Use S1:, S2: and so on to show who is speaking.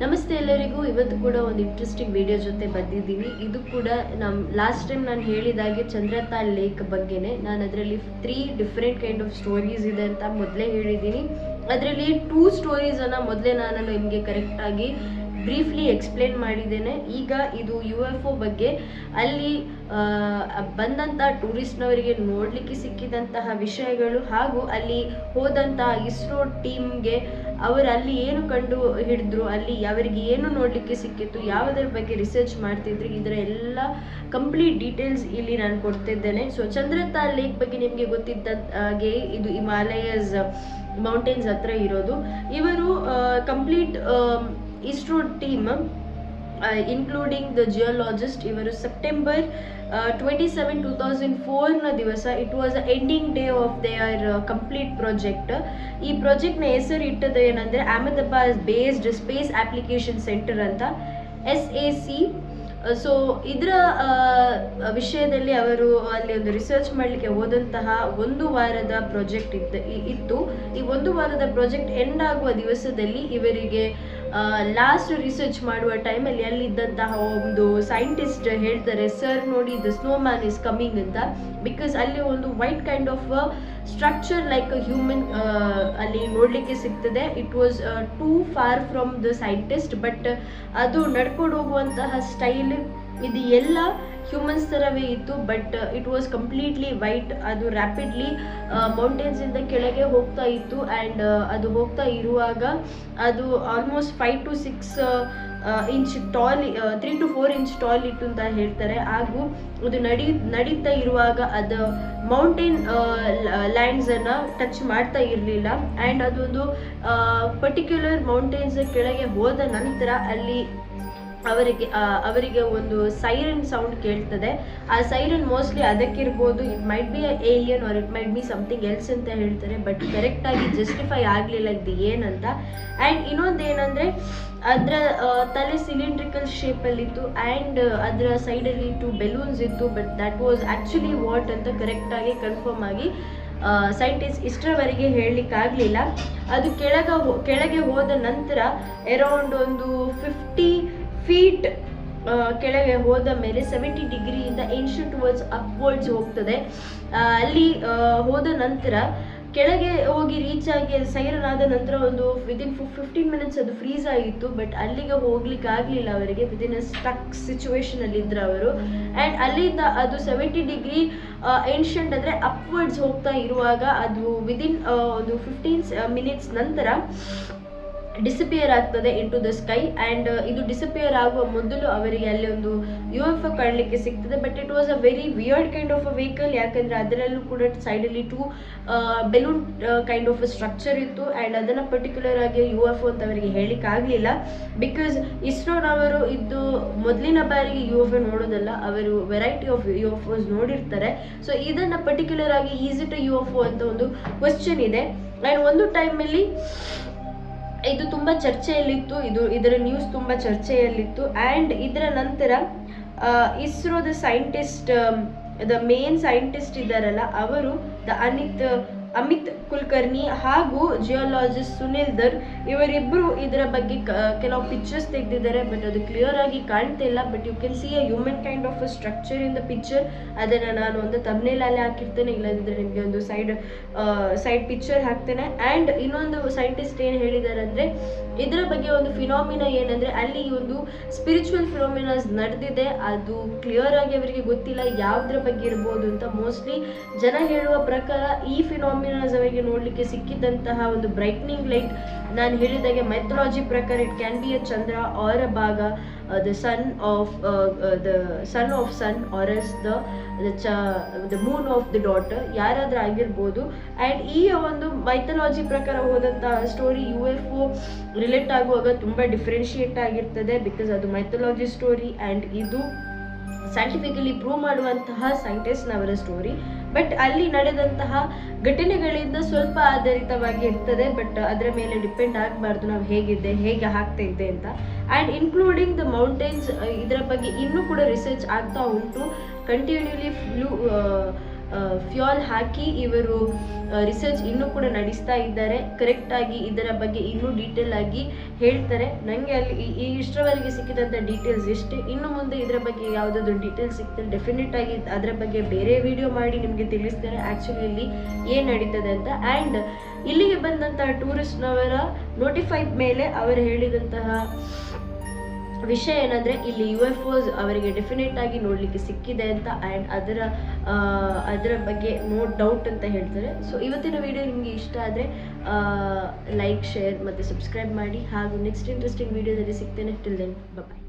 S1: ನಮಸ್ತೆ ಎಲ್ಲರಿಗೂ. ಇವತ್ತು ಕೂಡ ಒಂದು ಇಂಟ್ರೆಸ್ಟಿಂಗ್ ವಿಡಿಯೋ ಜೊತೆ ಬಂದಿದ್ದೀನಿ. ಇದು ಕೂಡ ಲಾಸ್ಟ್ ಟೈಮ್ ನಾನು ಹೇಳಿದಾಗೆ ಚಂದ್ರತಾಲ್ ಲೇಕ್ ಬಗ್ಗೆನೇ. ನಾನು ಅದರಲ್ಲಿ 3 ಡಿಫ್ರೆಂಟ್ ಕೈಂಡ್ ಆಫ್ ಸ್ಟೋರೀಸ್ ಇದೆ ಅಂತ ಮೊದಲೇ ಹೇಳಿದ್ದೀನಿ. ಅದರಲ್ಲಿ 2 ಸ್ಟೋರೀಸನ್ನು ಮೊದಲೇ ನಾನು ನಿಮಗೆ ಕರೆಕ್ಟಾಗಿ ಬ್ರೀಫ್ಲಿ ಎಕ್ಸ್ಪ್ಲೇನ್ ಮಾಡಿದ್ದೇನೆ. ಈಗ ಇದು UFO ಬಗ್ಗೆ ಅಲ್ಲಿ ಬಂದಂಥ ಟೂರಿಸ್ಟ್ನವರಿಗೆ ನೋಡಲಿಕ್ಕೆ ಸಿಕ್ಕಿದಂತಹ ವಿಷಯಗಳು ಹಾಗೂ ಅಲ್ಲಿ ಹೋದಂತಹ ಇಸ್ರೋ ಟೀಮ್ಗೆ ಅವರು ಅಲ್ಲಿ ಏನು ಕಂಡು ಹಿಡಿದ್ರು, ಅಲ್ಲಿ ಅವರಿಗೆ ಏನು ನೋಡಲಿಕ್ಕೆ ಸಿಕ್ಕಿತ್ತು, ಯಾವುದರ ಬಗ್ಗೆ ರಿಸರ್ಚ್ ಮಾಡ್ತಿದ್ರು, ಇದರ ಎಲ್ಲ ಕಂಪ್ಲೀಟ್ ಡೀಟೇಲ್ಸ್ ಇಲ್ಲಿ ನಾನು ಕೊಡ್ತಿದ್ದೇನೆ. ಸೊ ಚಂದ್ರತಾಲ್ ಲೇಕ್ ಬಗ್ಗೆ ನಿಮಗೆ ಗೊತ್ತಿದ್ದ ಹಾಗೆ ಇದು ಹಿಮಾಲಯಸ್ ಮೌಂಟೇನ್ಸ್ ಹತ್ರ ಇರೋದು. ಇವರು complete ISRO team including the geologist ಇವರು ಸೆಪ್ಟೆಂಬರ್ 27, 2004ನ ದಿವಸ it was ending day of their complete project. ಈ ಪ್ರಾಜೆಕ್ಟ್ನ ಹೆಸರು ಇಟ್ಟದ್ದು ಏನಂದರೆ Ahmedabad based space application centre ಅಂತ, SAC. ಸೊ ಇದರ ವಿಷಯದಲ್ಲಿ ಅವರು ಅಲ್ಲಿ ಒಂದು ರಿಸರ್ಚ್ ಮಾಡಲಿಕ್ಕೆ ಹೋದಂತಹ 1 ವಾರದ ಪ್ರಾಜೆಕ್ಟ್ ಇತ್ತು. ಈ 1 ವಾರದ ಪ್ರಾಜೆಕ್ಟ್ ಎಂಡ್ ಆಗುವ ದಿವಸದಲ್ಲಿ ಇವರಿಗೆ ಲಾಸ್ಟ್ ರಿಸರ್ಚ್ ಮಾಡುವ ಟೈಮಲ್ಲಿ ಅಲ್ಲಿದ್ದಂತಹ ಒಂದು ಸೈಂಟಿಸ್ಟ್ ಹೇಳ್ತಾರೆ, ಸರ್ ನೋಡಿ the snow man is coming ಅಂತ. ಬಿಕಾಸ್ ಅಲ್ಲಿ ಒಂದು white kind of structure like human ಅಲ್ಲಿ ನೋಡಲಿಕ್ಕೆ ಸಿಗ್ತದೆ. It was two for from the scientist, but ಅದು ನಡ್ಕೊಂಡು ಹೋಗುವಂತಹ ಸ್ಟೈಲ್ ಇದು ಎಲ್ಲ ಹ್ಯೂಮನ್ಸ್ ಥರವೇ ಇತ್ತು, but it was completely white. ಅದು ರ್ಯಾಪಿಡ್ಲಿ ಮೌಂಟೇನ್ಸಿಂದ ಕೆಳಗೆ ಹೋಗ್ತಾ ಇತ್ತು. ಆ್ಯಂಡ್ ಅದು ಹೋಗ್ತಾ ಇರುವಾಗ ಅದು almost 5 to 6 inch tall, 3 to 4 inch tall ಇತ್ತು ಅಂತ ಹೇಳ್ತಾರೆ. ಹಾಗೂ ಅದು ನಡೀತಾ ಇರುವಾಗ ಅದು ಮೌಂಟೇನ್ ಲ್ಯಾಂಡ್ಸನ್ನು ಟಚ್ ಮಾಡ್ತಾ ಇರಲಿಲ್ಲ. ಆ್ಯಂಡ್ ಅದೊಂದು ಪರ್ಟಿಕ್ಯುಲರ್ ಮೌಂಟೇನ್ಸ್ ಕೆಳಗೆ ಹೋದ ನಂತರ ಅಲ್ಲಿ ಅವರಿಗೆ ಒಂದು ಸೈರನ್ ಸೌಂಡ್ ಕೇಳ್ತದೆ. ಆ ಸೈರನ್ ಮೋಸ್ಟ್ಲಿ ಅದಕ್ಕಿರ್ಬೋದು, it might be alien or it might be something else ಅಂತ ಹೇಳ್ತಾರೆ, ಬಟ್ ಕರೆಕ್ಟಾಗಿ ಜಸ್ಟಿಫೈ ಆಗಲಿಲ್ಲ ಇದು ಏನಂತ. ಆ್ಯಂಡ್ ಇನ್ನೊಂದು ಏನಂದರೆ ಅದರ ತಲೆ ಸಿಲಿಂಡ್ರಿಕಲ್ ಶೇಪಲ್ಲಿತ್ತು ಆ್ಯಂಡ್ ಅದರ ಸೈಡಲ್ಲಿ 2 ಬೆಲೂನ್ಸ್ ಇತ್ತು, but that was actually what ಅಂತ ಕರೆಕ್ಟಾಗಿ ಕನ್ಫರ್ಮ್ ಆಗಿ ಸೈಂಟಿಸ್ಟ್ ಇಷ್ಟರವರೆಗೆ ಹೇಳಲಿಕ್ಕಾಗಲಿಲ್ಲ. ಅದು ಕೆಳಗೆ ಹೋದ ನಂತರ ಅರೌಂಡ್ ಒಂದು 50 ಫೀಟ್ ಕೆಳಗೆ ಹೋದ ಮೇಲೆ 70 ಡಿಗ್ರಿಯಿಂದ ಏನ್ಷಿಯಂಟ್ ವರ್ಡ್ಸ್ ಅಪ್ವರ್ಡ್ಸ್ ಹೋಗ್ತದೆ. ಅಲ್ಲಿ ಹೋದ ನಂತರ ಕೆಳಗೆ ಹೋಗಿ ರೀಚ್ ಆಗಿ ಅದು ಸೈರನ್ ಆದ ನಂತರ ಒಂದು ವಿದಿನ್ 15 ಮಿನಿಟ್ಸ್ ಅದು ಫ್ರೀಸ್ ಆಗಿತ್ತು, ಬಟ್ ಅಲ್ಲಿಗೆ ಹೋಗ್ಲಿಕ್ಕೆ ಆಗಲಿಲ್ಲ ಅವರಿಗೆ. ವಿದಿನ್ ಅ ಸ್ಟಕ್ ಸಿಚುವೇಶನ್ ಅಲ್ಲಿ ಇದ್ರು ಅವರು. ಆ್ಯಂಡ್ ಅಲ್ಲಿಂದ ಅದು 70 ಡಿಗ್ರಿ ಏನ್ಷಿಯಂಟ್ ಅಂದರೆ ಅಪ್ವರ್ಡ್ಸ್ ಹೋಗ್ತಾ ಇರುವಾಗ ಅದು ವಿದಿನ್ ಒಂದು 15 ಮಿನಿಟ್ಸ್ ನಂತರ ಡಿಸಪಿಯರ್ ಆಗ್ತದೆ into the sky. And ಇದು ಡಿಸಪಿಯರ್ ಆಗುವ ಮೊದಲು ಅವರಿಗೆ ಅಲ್ಲಿ ಒಂದು UFO ಕಾಣಲಿಕ್ಕೆ ಸಿಗ್ತದೆ. But it was a very weird kind of a vehicle, ಯಾಕಂದರೆ ಅದರಲ್ಲೂ ಕೂಡ ಸೈಡಲ್ಲಿ 2 ಬೆಲೂನ್ ಕೈಂಡ್ ಆಫ್ ಸ್ಟ್ರಕ್ಚರ್ ಇತ್ತು. ಆ್ಯಂಡ್ ಅದನ್ನು ಪರ್ಟಿಕ್ಯುಲರ್ ಆಗಿ UFO ಅಂತ ಅವರಿಗೆ ಹೇಳಲಿಕ್ಕಾಗಲಿಲ್ಲ. ಬಿಕಾಸ್ ಇಸ್ರೋನವರು ಇದು ಮೊದಲಿನ ಬಾರಿಗೆ UFO ನೋಡೋದಲ್ಲ, ಅವರು ವೆರೈಟಿ ಆಫ್ UFOಸ್ ನೋಡಿರ್ತಾರೆ. ಸೊ ಇದನ್ನು ಪರ್ಟಿಕ್ಯುಲರ್ ಆಗಿ ಈಸ್ ಇಟ್ ಅ UFO ಅಂತ ಒಂದು ಕ್ವಶನ್ ಇದೆ. ಆ್ಯಂಡ್ ಒಂದು ಟೈಮಲ್ಲಿ ಇದು ತುಂಬ ಚರ್ಚೆಯಲ್ಲಿತ್ತು, ಇದರ ನ್ಯೂಸ್ ತುಂಬ ಚರ್ಚೆಯಲ್ಲಿತ್ತು. ಆ್ಯಂಡ್ ಇದರ ನಂತರ ಇಸ್ರೋದ ಸೈಂಟಿಸ್ಟ್, ದ ಮೇನ್ ಸೈಂಟಿಸ್ಟ್ ಇದ್ದಾರಲ್ಲ ಅವರು, ಅಮಿತ್ ಕುಲಕರ್ಣಿ ಹಾಗೂ ಜಿಯೋಲಾಜಿಸ್ಟ್ ಸುನಿಲ್ ದರ್, ಇವರಿಬ್ಬರು ಇದರ ಬಗ್ಗೆ ಕೆಲವು ಪಿಕ್ಚರ್ಸ್ ತೆಗೆದಿದ್ದಾರೆ. ಬಟ್ ಅದು ಕ್ಲಿಯರ್ ಆಗಿ ಕಾಣ್ತಿಲ್ಲ. But you can see a human kind of a structure in the picture. ಅದನ್ನು ನಾನು ಒಂದು ಥಂಬ್ನೇಲಲ್ಲಿ ಹಾಕಿರ್ತೇನೆ, ಇಲ್ಲದಿದ್ದರೆ ನಿಮಗೆ ಒಂದು ಸೈಡ್ ಪಿಕ್ಚರ್ ಹಾಕ್ತೇನೆ. ಆ್ಯಂಡ್ ಇನ್ನೊಂದು ಸೈಂಟಿಸ್ಟ್ ಏನು ಹೇಳಿದ್ದಾರೆ ಅಂದರೆ ಇದರ ಬಗ್ಗೆ ಒಂದು ಫಿನಾಮಿನಾ ಏನಂದರೆ ಅಲ್ಲಿ ಒಂದು ಸ್ಪಿರಿಚುವಲ್ ಫಿನಾಮಿನಾಸ್ ನಡೆದಿದೆ. ಅದು ಕ್ಲಿಯರ್ ಆಗಿ ಅವರಿಗೆ ಗೊತ್ತಿಲ್ಲ ಯಾವುದರ ಬಗ್ಗೆ ಇರ್ಬೋದು ಅಂತ. ಮೋಸ್ಟ್ಲಿ ಜನ ಹೇಳುವ ಪ್ರಕಾರ ಈ ಫಿನಾಮಿನಾಸ್ ಅವರಿಗೆ ನೋಡಲಿಕ್ಕೆ ಸಿಕ್ಕಿದ್ದಂತಹ ಒಂದು ಬ್ರೈಟ್ನಿಂಗ್ ಲೈಟ್, ನಾನು ಹೇಳಿದಾಗೆ ಮೈಥಾಲಜಿ ಪ್ರಕಾರ it can be a Chandra or a Bhaga, the son of sun or is the moon of the daughter, ಯಾರಾದ್ರೂ ಆಗಿರ್ಬೋದು. ಆ್ಯಂಡ್ ಈ ಒಂದು ಮೈಥಾಲಜಿ ಪ್ರಕಾರ ಹೋದಂತಹ ಸ್ಟೋರಿ UFO ರಿಲೇಟ್ ಆಗುವಾಗ ತುಂಬ ಡಿಫ್ರೆನ್ಶಿಯೇಟ್ ಆಗಿರ್ತದೆ. ಬಿಕಾಸ್ ಅದು ಮೈಥಾಲಜಿ ಸ್ಟೋರಿ ಆ್ಯಂಡ್ ಇದು ಸೈಂಟಿಫಿಕಲಿ ಪ್ರೂವ್ ಮಾಡುವಂತಹ ಸೈಂಟಿಸ್ಟ್ನವರ ಸ್ಟೋರಿ. ಬಟ್ ಅಲ್ಲಿ ನಡೆದಂತಹ ಘಟನೆಗಳಿಂದ ಸ್ವಲ್ಪ ಆಧಾರಿತವಾಗಿ ಇರ್ತದೆ. ಬಟ್ ಅದರ ಮೇಲೆ ಡಿಪೆಂಡ್ ಆಗಬಾರ್ದು ನಾವು ಹೇಗೆ ಆಗ್ತಾ ಇದೆ ಅಂತ. ಆ್ಯಂಡ್ ಇನ್ಕ್ಲೂಡಿಂಗ್ ದ ಮೌಂಟೇನ್ಸ್, ಇದರ ಬಗ್ಗೆ ಇನ್ನೂ ಕೂಡ ರಿಸರ್ಚ್ ಆಗ್ತಾ ಉಂಟು. ಕಂಟಿನ್ಯೂಲಿ ಫ್ಯೂಯಲ್ ಹಾಕಿ ಇವರು ರಿಸರ್ಚ್ ಇನ್ನೂ ಕೂಡ ನಡೆಸ್ತಾ ಇದ್ದಾರೆ. ಕರೆಕ್ಟಾಗಿ ಇದರ ಬಗ್ಗೆ ಇನ್ನೂ ಡೀಟೇಲ್ ಆಗಿ ಹೇಳ್ತಾರೆ. ನನಗೆ ಅಲ್ಲಿ ಇಷ್ಟರವರೆಗೆ ಸಿಕ್ಕಿದಂಥ ಡೀಟೇಲ್ಸ್ ಇಷ್ಟೇ. ಇನ್ನು ಮುಂದೆ ಇದರ ಬಗ್ಗೆ ಯಾವುದಾದ್ರು ಡೀಟೇಲ್ಸ್ ಸಿಗ್ತಾರೆ ಡೆಫಿನೆಟ್ ಆಗಿ ಅದರ ಬಗ್ಗೆ ಬೇರೆ ವಿಡಿಯೋ ಮಾಡಿ ನಿಮಗೆ ತಿಳಿಸ್ತಾರೆ ಆ್ಯಕ್ಚುಲಿ ಇಲ್ಲಿ ಏನು ನಡೀತದೆ ಅಂತ. ಆ್ಯಂಡ್ ಇಲ್ಲಿಗೆ ಬಂದಂತಹ ಟೂರಿಸ್ಟ್ನವರ ನೋಟಿಫೈ ಮೇಲೆ ಅವರು ಹೇಳಿದಂತಹ ವಿಷಯ ಏನಂದರೆ ಇಲ್ಲಿ UFOs ಅವರಿಗೆ ಡೆಫಿನೆಟ್ ಆಗಿ ನೋಡಲಿಕ್ಕೆ ಸಿಕ್ಕಿದೆ ಅಂತ. ಆ್ಯಂಡ್ ಅದರ ಬಗ್ಗೆ ನೋ ಡೌಟ್ ಅಂತ ಹೇಳ್ತಾರೆ. ಸೊ ಇವತ್ತಿನ ವಿಡಿಯೋ ನಿಮಗೆ ಇಷ್ಟ ಆದರೆ ಲೈಕ್, ಶೇರ್ ಮತ್ತು ಸಬ್ಸ್ಕ್ರೈಬ್ ಮಾಡಿ. ಹಾಗೂ ನೆಕ್ಸ್ಟ್ ಇಂಟ್ರೆಸ್ಟಿಂಗ್ ವಿಡಿಯೋದಲ್ಲಿ ಸಿಗ್ತೇನೆ. Till then bye.